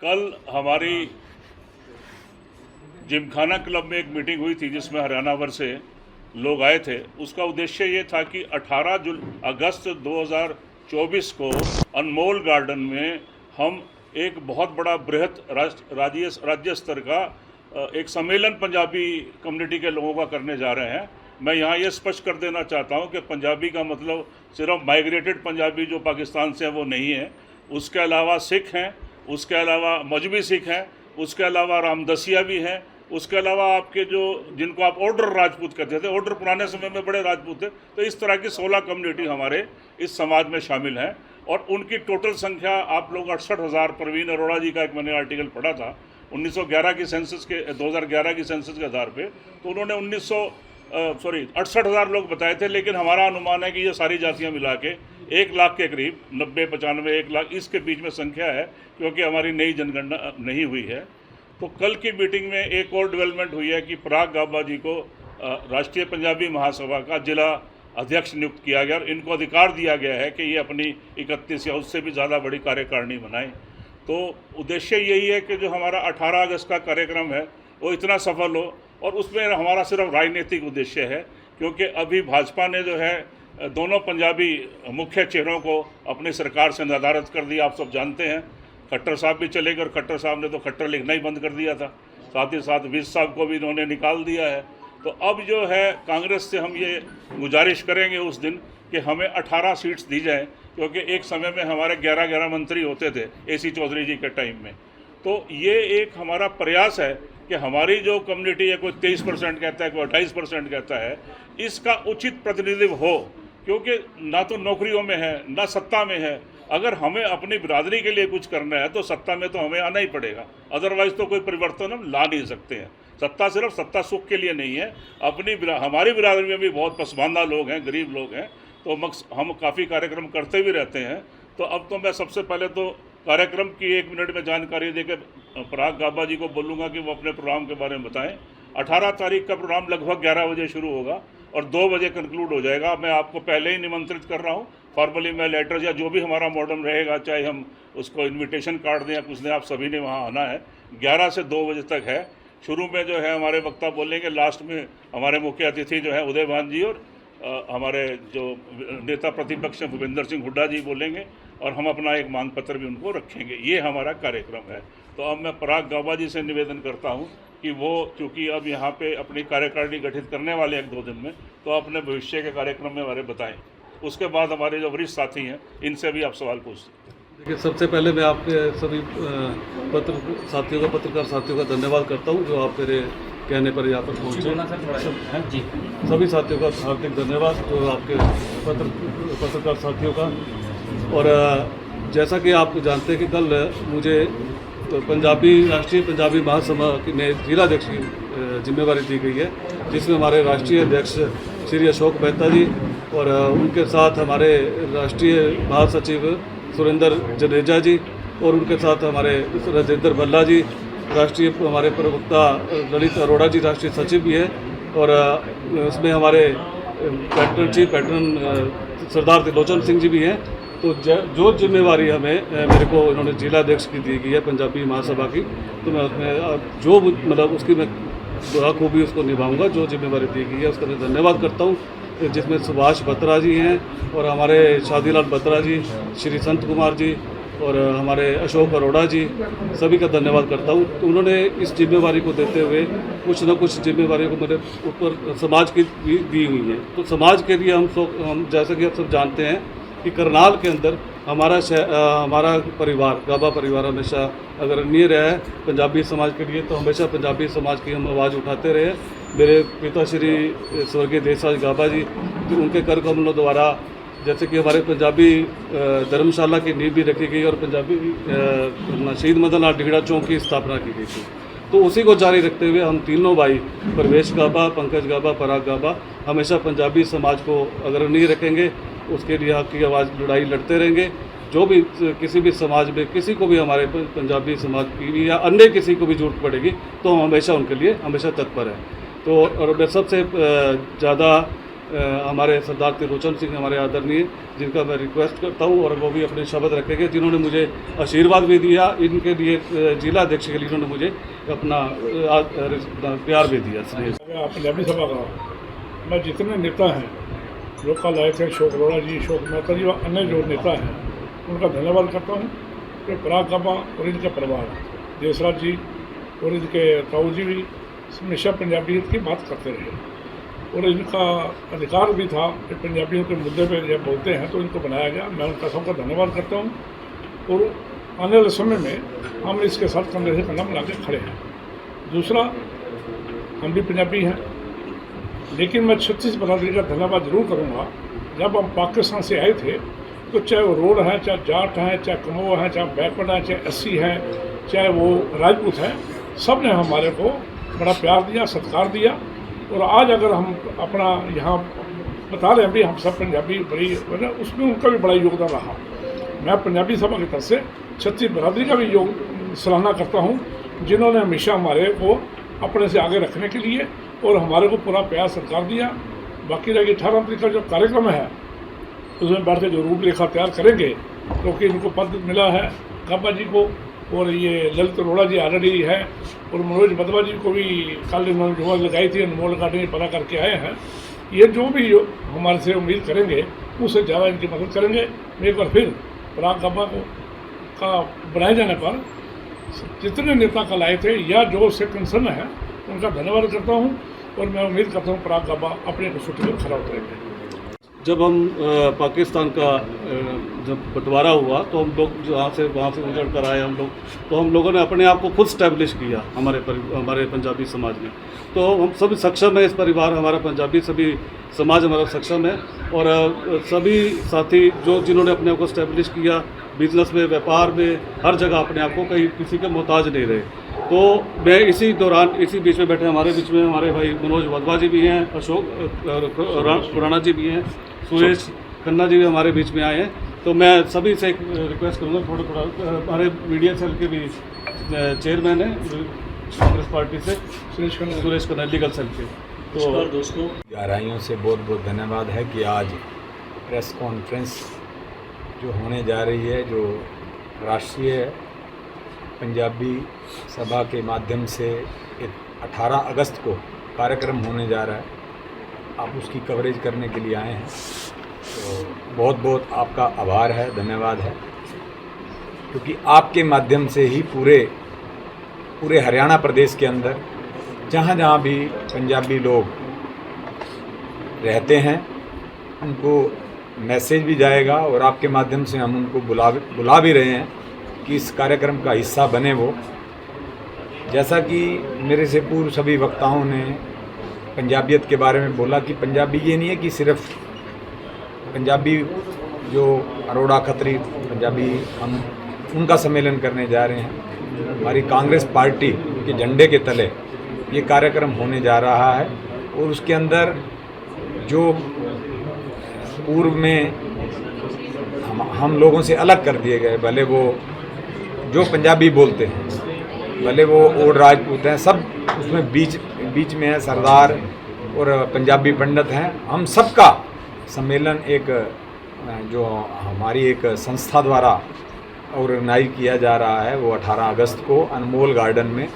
कल हमारी जिमखाना क्लब में एक मीटिंग हुई थी जिसमें हरियाणा भर से लोग आए थे। उसका उद्देश्य ये था कि 18 अगस्त 2024 को अनमोल गार्डन में हम एक बहुत बड़ा बृहत राज्य स्तर का एक सम्मेलन पंजाबी कम्युनिटी के लोगों का करने जा रहे हैं। मैं यहाँ ये स्पष्ट कर देना चाहता हूँ कि पंजाबी का मतलब सिर्फ माइग्रेटेड पंजाबी जो पाकिस्तान से हैं वो नहीं है। उसके अलावा सिख हैं, उसके अलावा मजहबी सिख हैं, उसके अलावा रामदसिया भी हैं, उसके अलावा आपके जो जिनको आप ऑर्डर राजपूत कहते थे, ऑर्डर पुराने समय में बड़े राजपूत थे, तो इस तरह की 16 कम्युनिटी हमारे इस समाज में शामिल हैं। और उनकी टोटल संख्या आप लोग 68,000, प्रवीण अरोड़ा जी का एक मैंने आर्टिकल पढ़ा था 1911 की सेंसस के 2011 की सेंसस के आधार पे, तो उन्होंने 68,000 लोग बताए थे। लेकिन हमारा अनुमान है कि ये सारी जातियां मिला के 1 लाख के करीब 90, 95, 1 लाख इसके बीच में संख्या है, क्योंकि हमारी नई जनगणना नहीं हुई है। तो कल की मीटिंग में एक और डेवलपमेंट हुई है कि पराग गाबा जी को राष्ट्रीय पंजाबी महासभा का जिला अध्यक्ष नियुक्त किया गया और इनको अधिकार दिया गया है कि ये अपनी 31 या उससे भी ज़्यादा बड़ी कार्यकारिणी बनाएं। तो उद्देश्य यही है कि जो हमारा 18 अगस्त का कार्यक्रम है वो इतना सफल हो, और उसमें हमारा सिर्फ राजनीतिक उद्देश्य है, क्योंकि अभी भाजपा ने जो है दोनों पंजाबी मुख्य चेहरों को अपनी सरकार से नदारद कर दिया। आप सब जानते हैं खट्टर साहब भी चले गए और खट्टर साहब ने तो खट्टर लिखना ही बंद कर दिया था, साथ ही साथ विज साहब को भी इन्होंने निकाल दिया है। तो अब जो है कांग्रेस से हम ये गुजारिश करेंगे उस दिन कि हमें 18 सीट्स दी जाएँ, क्योंकि एक समय में हमारे 11 मंत्री होते थे AC चौधरी जी के टाइम में। तो ये एक हमारा प्रयास है कि हमारी जो कम्युनिटी है, कोई 23% कहता है, कोई 28% कहता है, इसका उचित प्रतिनिधित्व हो, क्योंकि ना तो नौकरियों में है ना सत्ता में है। अगर हमें अपनी बिरादरी के लिए कुछ करना है तो सत्ता में तो हमें आना ही पड़ेगा, अदरवाइज़ तो कोई परिवर्तन हम ला नहीं सकते हैं। सत्ता सिर्फ सत्ता सुख के लिए नहीं है। हमारी बिरादरी में भी बहुत पसमानदा लोग हैं, गरीब लोग हैं, तो हम काफ़ी कार्यक्रम करते भी रहते हैं। तो अब तो मैं सबसे पहले तो कार्यक्रम की 1 मिनट में जानकारी देकर पराग गाबा जी को बोलूँगा कि वो अपने प्रोग्राम के बारे में बताएं। 18 तारीख का प्रोग्राम लगभग 11 बजे शुरू होगा और 2 बजे कंक्लूड हो जाएगा। मैं आपको पहले ही निमंत्रित कर रहा हूँ, फॉर्मली मैं लेटर या जो भी हमारा मॉडर्न रहेगा, चाहे हम उसको इन्विटेशन कार्ड दें या कुछ दें, आप सभी ने वहाँ आना है। 11 से 2 बजे तक है। शुरू में जो है हमारे वक्ता बोलेंगे, लास्ट में हमारे मुख्य अतिथि जो है उदय भान जी और हमारे जो नेता प्रतिपक्ष हैं भूपेंद्र सिंह हुड्डा जी बोलेंगे, और हम अपना एक मांग पत्र भी उनको रखेंगे। ये हमारा कार्यक्रम है। तो अब मैं पराग गाबा जी से निवेदन करता हूँ कि वो चूँकि अब यहाँ पे अपनी कार्यकारिणी गठित करने वाले हैं 2 दिन में, तो अपने भविष्य के कार्यक्रम में हमारे बताएं। उसके बाद हमारे जो वरिष्ठ साथी हैं इनसे भी आप सवाल पूछ सकते हैं। देखिए, सबसे पहले मैं आपके सभी पत्रकार साथियों का धन्यवाद करता हूँ जो आप मेरे कहने पर यहाँ पर पहुँचे। सभी साथियों का हार्दिक धन्यवाद, जो आपके पत्रकार साथियों का। और जैसा कि आप जानते हैं कि कल मुझे राष्ट्रीय पंजाबी महासभा में जिलाध्यक्ष की जिम्मेवारी दी गई है, जिसमें हमारे राष्ट्रीय अध्यक्ष श्री अशोक मेहता जी और उनके साथ हमारे राष्ट्रीय महासचिव सुरेंद्र जडेजा जी और उनके साथ हमारे राजेंद्र भल्ला जी, राष्ट्रीय हमारे प्रवक्ता ललित अरोड़ा जी राष्ट्रीय सचिव भी है, और उसमें हमारे पैटर्न सरदार त्रिलोचन सिंह जी भी हैं। तो जो जिम्मेवारी मेरे को इन्होंने जिलाध्यक्ष की दी गई है पंजाबी महासभा की, तो मैं उसमें जो मतलब उसकी मैं बखूबी उसको निभाऊंगा। जो जिम्मेवारी दी गई है उसका मैं धन्यवाद करता हूँ, जिसमें सुभाष बत्रा जी हैं और हमारे शादीलाल बत्रा जी, श्री संत कुमार जी और हमारे अशोक अरोड़ा जी, सभी का धन्यवाद करता हूँ। तो उन्होंने इस जिम्मेवारी को देते हुए कुछ न कुछ जिम्मेवारी को मेरे ऊपर समाज की दी हुई है। तो समाज के लिए हम जैसा कि आप सब जानते हैं कि करनाल के अंदर हमारा परिवार गाबा परिवार हमेशा अग्रणीय रहा है पंजाबी समाज के लिए। तो हमेशा पंजाबी समाज की हम आवाज़ उठाते रहे। मेरे पिता श्री स्वर्गीय देसराज गाबा जी, उनके कर कमलों द्वारा जैसे कि हमारे पंजाबी धर्मशाला की नींव भी रखी गई और पंजाबी शहीद मदन लाल ढीगड़ा चौक की स्थापना की गई थी। तो उसी को जारी रखते हुए हम तीनों भाई प्रवेश गाबा, पंकज गाबा, पराग गाबा हमेशा पंजाबी समाज को अग्रणीय रखेंगे, उसके लिए हक की आवाज़ लड़ाई लड़ते रहेंगे। जो भी किसी भी समाज में किसी को भी हमारे पंजाबी समाज की भी या अन्य किसी को भी जरूरत पड़ेगी तो हम हमेशा उनके लिए हमेशा तत्पर हैं। तो और मैं सबसे ज़्यादा हमारे सरदार त्रिलोचन सिंह हमारे आदरणीय, जिनका मैं रिक्वेस्ट करता हूँ और वो भी अपने शब्द रखेंगे, जिन्होंने मुझे आशीर्वाद भी दिया। इनके लिए जिला अध्यक्ष के लिए इन्होंने मुझे अपना प्यार भी दिया। स्नेह पंजाबी सभा का मैं जितने नेता हैं जो कल आए थे, अशोक अरोड़ा जी, अशोक मेहता जी और अन्य जो नेता हैं, उनका धन्यवाद करता हूँ कि पराग गाबा और इनके परिवार, देसराज जी और इनके ताऊ जी भी हमेशा पंजाबियत की बात करते रहे और इनका अधिकार भी था कि पंजाबियों के मुद्दे पे जब बोलते हैं तो इनको बनाया गया। मैं उनका सबका धन्यवाद करता हूँ और आने वाले समय में हम इसके साथ कंधे से कंधा मिला के खड़े हैं। दूसरा, हम भी पंजाबी हैं, लेकिन मैं 36 बरादरी का धन्यवाद जरूर करूँगा। जब हम पाकिस्तान से आए थे तो चाहे वो रोड है, चाहे जाट हैं, चाहे कमो हैं, चाहे बैकवर्ड हैं, चाहे एससी हैं, चाहे वो राजपूत हैं, सब ने हमारे को बड़ा प्यार दिया, सत्कार दिया। और आज अगर हम अपना यहाँ बता रहे हैं भी हम सब पंजाबी बड़ी, उसमें उनका भी बड़ा योगदान रहा। मैं पंजाबी सभा की तरफ से 36 बरादरी का भी सराहना करता हूँ, जिन्होंने हमेशा हमारे को अपने से आगे रखने के लिए और हमारे को पूरा प्यार सत्कार दिया। बाकी रह 18 तारीख का जो कार्यक्रम है उसमें बैठ के जो रूपरेखा तैयार करेंगे, क्योंकि इनको पद मिला है गाबा जी को और ये ललित अरोड़ा जी ऑलरेडी है और मनोज बदवा जी को भी कल इन्होंने जो लगाई थी अनमोल गार्डन पता करके आए हैं। ये जो भी हमारे से उम्मीद करेंगे उससे ज़्यादा इनकी मदद करेंगे। एक बार फिर पराग गाबा को का बनाए जाने पर जितने नेता कल आए थे या जो उससे कंसर्न है उनका धन्यवाद करता हूँ और मैं उम्मीद करता हूँ पराग गाबा अपने को सूची में खड़ा उतरेंगे। जब हम पाकिस्तान का जब बंटवारा हुआ तो हम लोग वहाँ से उजड़ कर आए हम लोग, तो हम लोगों ने अपने आप को खुद स्टैब्लिश किया हमारे पंजाबी समाज में। तो हम सभी सक्षम है, इस परिवार हमारा पंजाबी सभी समाज हमारा सक्षम है और सभी साथी जो जिन्होंने अपने आप को स्टैब्लिश किया बिजनेस में, व्यापार में, हर जगह अपने आप को कहीं किसी के मोहताज नहीं रहे। तो मैं इसी दौरान इसी बीच में बैठे हमारे बीच में हमारे भाई मनोज बदवा जी भी हैं, अशोक खुराना जी भी हैं, सुरेश खन्ना जी भी हमारे बीच में आए हैं। तो मैं सभी से एक रिक्वेस्ट करूँगा, थोड़ा हमारे मीडिया सेल के भी चेयरमैन हैं कांग्रेस पार्टी से सुरेश खन्ना लीगल सेल के। तो दोस्तों, गहराइयों से बहुत बहुत धन्यवाद है कि आज प्रेस कॉन्फ्रेंस जो होने जा रही है, जो राष्ट्रीय पंजाबी सभा के माध्यम से 18 अगस्त को कार्यक्रम होने जा रहा है, आप उसकी कवरेज करने के लिए आए हैं। तो बहुत बहुत आपका आभार है, धन्यवाद है, क्योंकि आपके माध्यम से ही पूरे हरियाणा प्रदेश के अंदर जहाँ जहाँ भी पंजाबी लोग रहते हैं उनको मैसेज भी जाएगा और आपके माध्यम से हम उनको बुला भी रहे हैं कि इस कार्यक्रम का हिस्सा बने। वो जैसा कि मेरे से पूर्व सभी वक्ताओं ने पंजाबियत के बारे में बोला कि पंजाबी ये नहीं है कि सिर्फ पंजाबी जो अरोड़ा खत्री पंजाबी हम उनका सम्मेलन करने जा रहे हैं। हमारी कांग्रेस पार्टी के झंडे के तले ये कार्यक्रम होने जा रहा है और उसके अंदर जो पूर्व में हम लोगों से अलग कर दिए गए, भले वो जो पंजाबी बोलते हैं, भले वो ओड राजपूत हैं, सब उसमें बीच में है सरदार और पंजाबी पंडित हैं, हम सबका सम्मेलन एक जो हमारी एक संस्था द्वारा ऑर्गेनाइज किया जा रहा है वो 18 अगस्त को अनमोल गार्डन में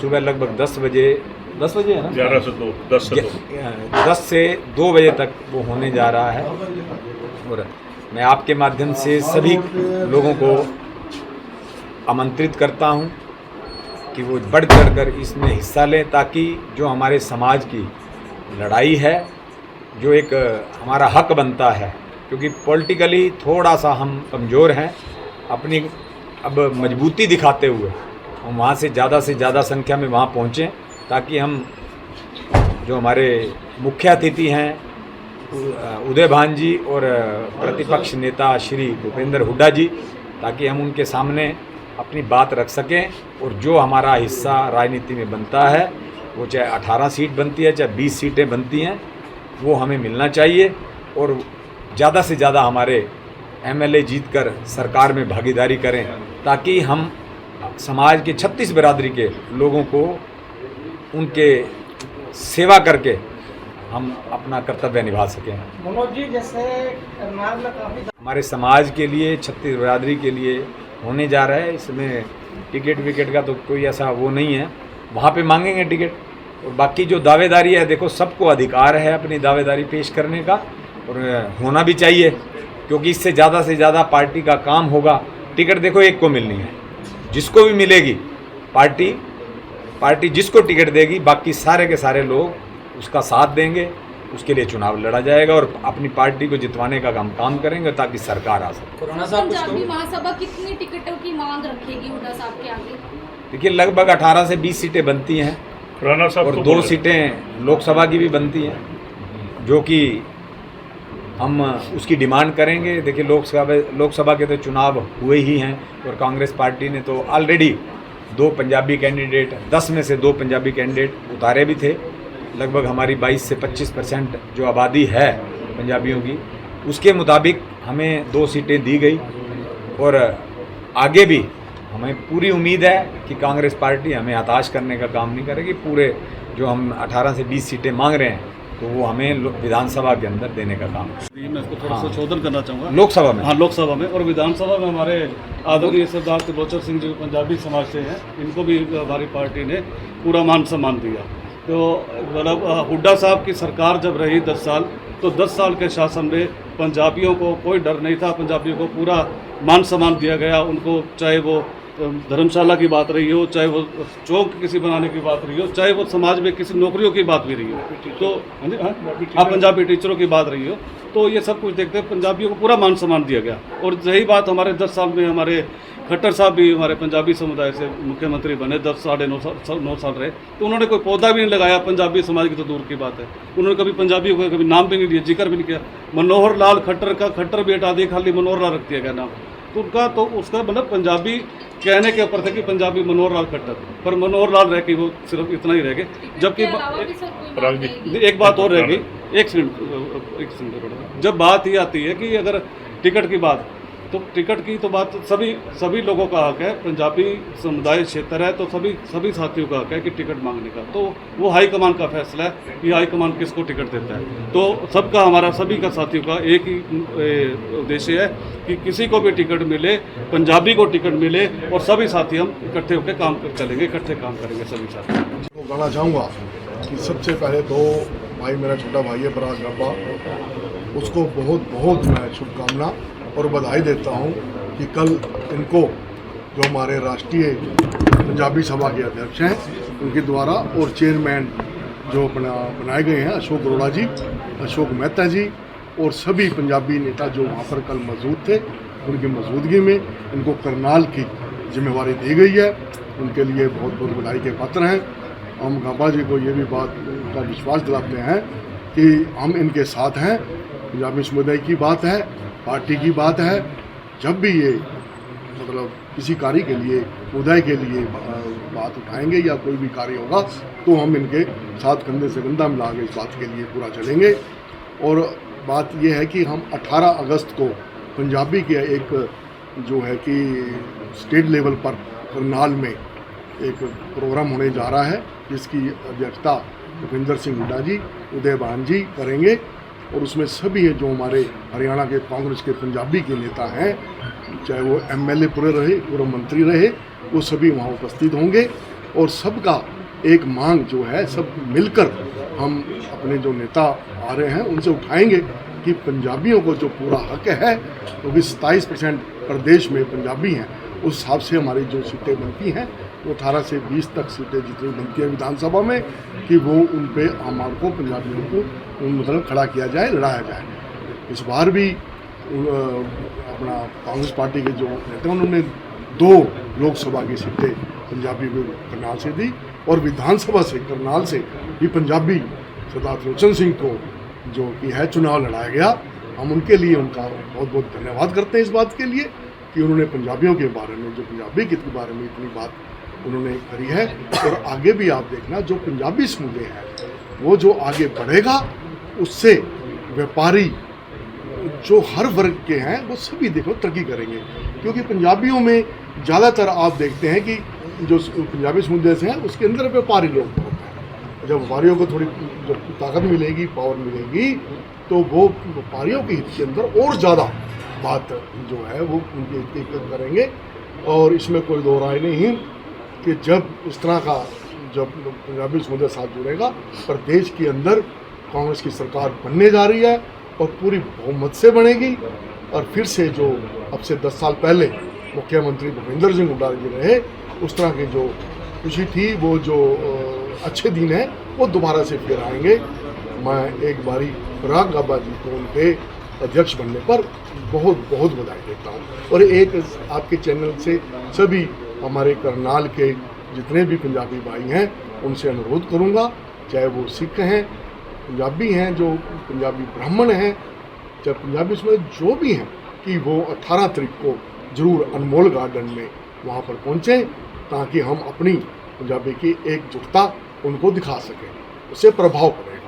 सुबह लगभग 10 बजे है ना, 11 से 2 10 से 2 बजे तक वो होने जा रहा है। और मैं आपके माध्यम से सभी लोगों को आमंत्रित करता हूं कि वो बढ़ चढ़ कर इसमें हिस्सा लें, ताकि जो हमारे समाज की लड़ाई है, जो एक हमारा हक बनता है, क्योंकि पॉलिटिकली थोड़ा सा हम कमज़ोर हैं, अपनी अब मजबूती दिखाते हुए हम वहाँ से ज़्यादा संख्या में वहाँ पहुँचें, ताकि हम जो हमारे मुख्य अतिथि हैं उदय भान जी और प्रतिपक्ष नेता श्री भूपेंद्र हुड्डा जी, ताकि हम उनके सामने अपनी बात रख सकें और जो हमारा हिस्सा राजनीति में बनता है, वो चाहे 18 सीट बनती है चाहे 20 सीटें बनती हैं, वो हमें मिलना चाहिए और ज़्यादा से ज़्यादा हमारे एमएलए जीतकर सरकार में भागीदारी करें, ताकि हम समाज के 36 बिरादरी के लोगों को उनके सेवा करके हम अपना कर्तव्य निभा सकें। मनोज जी, जैसे करनाल में काफ़ी हमारे समाज के लिए, छत्तीस बिरादरी के लिए होने जा रहा है, इसमें टिकट विकेट का तो कोई ऐसा वो नहीं है, वहाँ पे मांगेंगे टिकट। और बाकी जो दावेदारी है, देखो सबको अधिकार है अपनी दावेदारी पेश करने का, और होना भी चाहिए, क्योंकि इससे ज़्यादा पार्टी का काम होगा। टिकट देखो एक को मिलनी है, जिसको भी मिलेगी पार्टी जिसको टिकट देगी, बाकी सारे के सारे लोग उसका साथ देंगे, उसके लिए चुनाव लड़ा जाएगा और अपनी पार्टी को जितवाने का हम काम करेंगे ताकि सरकार आ सके। पंजाबी महासभा कितनी टिकटों की मांग रखेगी हुड्डा साहब के आगे? देखिए लगभग 18 से 20 सीटें बनती हैं खुराना साहब और तो 2 बोले। सीटें लोकसभा की भी बनती हैं, जो कि हम उसकी डिमांड करेंगे। देखिए लोकसभा के तो चुनाव हुए ही हैं और कांग्रेस पार्टी ने तो ऑलरेडी 2 पंजाबी कैंडिडेट, 10 में से 2 पंजाबी कैंडिडेट उतारे भी थे। लगभग हमारी 22 से 25% जो आबादी है पंजाबियों की, उसके मुताबिक हमें 2 सीटें दी गई और आगे भी हमें पूरी उम्मीद है कि कांग्रेस पार्टी हमें हताश करने का काम नहीं करेगी। पूरे जो हम 18 से 20 सीटें मांग रहे हैं तो वो हमें विधानसभा के अंदर देने का काम है। मैं इसको थोड़ा संशोधन करना चाहूँगा लोकसभा में, हाँ लोकसभा में और विधानसभा में हमारे आदरणीय सरदार त्रिलोचन सिंह जी पंजाबी समाज से हैं, इनको भी हमारी पार्टी ने पूरा मान सम्मान दिया। तो मतलब हुड्डा साहब की सरकार जब रही 10 साल, तो 10 साल के शासन में पंजाबियों को कोई डर नहीं था, पंजाबियों को पूरा मान सम्मान दिया गया। उनको चाहे वो धर्मशाला की बात रही हो, चाहे वो चौक किसी बनाने की बात रही हो, चाहे वो समाज में किसी नौकरियों की बात भी रही हो, तो हाँ पंजाबी टीचरों की बात रही हो, तो ये सब कुछ देखते पंजाबियों को पूरा मान सम्मान दिया गया। और रही बात हमारे 10 साल में, हमारे खट्टर साहब भी हमारे पंजाबी समुदाय से मुख्यमंत्री बने, 9 साल रहे, तो उन्होंने कोई पौधा भी नहीं लगाया पंजाबी समाज की, तो दूर की बात है। उन्होंने कभी पंजाबियों का कभी नाम भी नहीं लिया, जिक्र भी नहीं किया। मनोहर लाल खट्टर का खट्टर भी हटा दिया, खाली मनोहर लाल रख दिया गया नाम। तो उनका तो उसका मतलब पंजाबी कहने के ऊपर थे कि पंजाबी मनोहर लाल खट्टर, पर मनोहर लाल रह के वो सिर्फ इतना ही रह गए। जबकि एक बात और रह गई, एक सेकंड, जब बात ही आती है कि अगर टिकट की बात, तो टिकट की तो बात सभी लोगों का हक है। पंजाबी समुदाय क्षेत्र है तो सभी साथियों का हक है कि टिकट मांगने का, तो वो हाईकमान का फैसला है कि हाईकमान किसको टिकट देता है। तो सबका, हमारा सभी का साथियों का एक ही उद्देश्य है कि किसी को भी टिकट मिले, पंजाबी को टिकट मिले, और सभी साथी हम इकट्ठे होकर काम चलेंगे, इकट्ठे काम करेंगे सभी साथी। तो कहना चाहूँगा कि सबसे पहले तो भाई, मेरा छोटा भाई है पराग गब्बा, उसको बहुत बहुत मैं शुभकामना और बधाई देता हूँ कि कल इनको, जो हमारे राष्ट्रीय पंजाबी सभा के अध्यक्ष हैं, उनके द्वारा और चेयरमैन जो बनाए गए हैं अशोक अरोड़ा जी, अशोक मेहता जी और सभी पंजाबी नेता जो वहाँ पर कल मौजूद थे, उनकी मौजूदगी में इनको करनाल की जिम्मेवारी दी गई है। उनके लिए बहुत बहुत बधाई के पात्र हैं। हम गब्बा जी को ये भी बात का विश्वास दिलाते हैं कि हम इनके साथ हैं। पंजाबी समुदाय की बात है, पार्टी की बात है, जब भी ये मतलब किसी कार्य के लिए, उदय के लिए बात उठाएंगे या कोई भी कार्य होगा, तो हम इनके साथ कंधे से कंधा मिला के इस बात के लिए पूरा चलेंगे। और बात यह है कि हम 18 अगस्त को पंजाबी के एक जो है कि स्टेट लेवल पर करनाल में एक प्रोग्राम होने जा रहा है, जिसकी अध्यक्षता भूपेंद्र सिंह हुड्डा जी, उदयभान जी करेंगे। और उसमें सभी जो हमारे हरियाणा के कांग्रेस के पंजाबी के नेता हैं, चाहे वो MLA पूरे रहे, पूर्व मंत्री रहे, वो सभी वहाँ उपस्थित होंगे। और सबका एक मांग जो है, सब मिलकर हम अपने जो नेता आ रहे हैं उनसे उठाएंगे कि पंजाबियों को जो पूरा हक है, क्योंकि 27% प्रदेश में पंजाबी हैं, उस हिसाब से हमारी जो सीटें बनती हैं वो 18 से 20 तक सीटें जितनी बनती है विधानसभा में, कि वो उन पे हमारे को पंजाबियों को मतलब खड़ा किया जाए, लड़ाया जाए। इस बार भी अपना कांग्रेस पार्टी के जो नेता, उन्होंने 2 लोकसभा की सीटें पंजाबी को करनाल से दी, और विधानसभा से करनाल से भी पंजाबी सरदार त्रिलोचन सिंह को जो कि है चुनाव लड़ाया गया। हम उनके लिए उनका बहुत बहुत धन्यवाद करते हैं इस बात के लिए कि उन्होंने पंजाबियों के बारे में, जो पंजाबी के बारे में इतनी बात उन्होंने करी है। और आगे भी आप देखना, जो पंजाबी समुदाय है वो जो आगे बढ़ेगा, उससे व्यापारी जो हर वर्ग के हैं वो सभी देखो तरक्की करेंगे। क्योंकि पंजाबियों में ज़्यादातर आप देखते हैं कि जो पंजाबी समुदाय से हैं उसके अंदर व्यापारी लोग बहुत हैं, जब व्यापारियों को थोड़ी जब ताकत मिलेगी, पावर मिलेगी, तो वो व्यापारियों के हित के अंदर और ज़्यादा बात जो है वो उनके हित की करेंगे। और इसमें कोई दो राय नहीं कि जब इस तरह का जब पंजाबी समुदाय साथ जुड़ेगा, प्रदेश के अंदर कांग्रेस की सरकार बनने जा रही है और पूरी बहुमत से बनेगी। और फिर से जो अब से 10 साल पहले मुख्यमंत्री भूपेंद्र सिंह हुड्डा जी रहे, उस तरह की जो खुशी थी, वो जो अच्छे दिन हैं, वो दोबारा से फिर आएंगे। मैं एक बारी पराग गाबा जी को उनके अध्यक्ष बनने पर बहुत बहुत बधाई देता हूँ। और एक आपके चैनल से सभी हमारे करनाल के जितने भी पंजाबी भाई हैं, उनसे अनुरोध करूँगा, चाहे वो सिख हैं, पंजाबी हैं, जो पंजाबी ब्राह्मण हैं, चाहे पंजाबी इसमें जो भी हैं, कि वो 18 तारीख को ज़रूर अनमोल गार्डन में वहाँ पर पहुँचें, ताकि हम अपनी पंजाबी की एकजुटता उनको दिखा सकें, उससे प्रभाव पड़ेगा।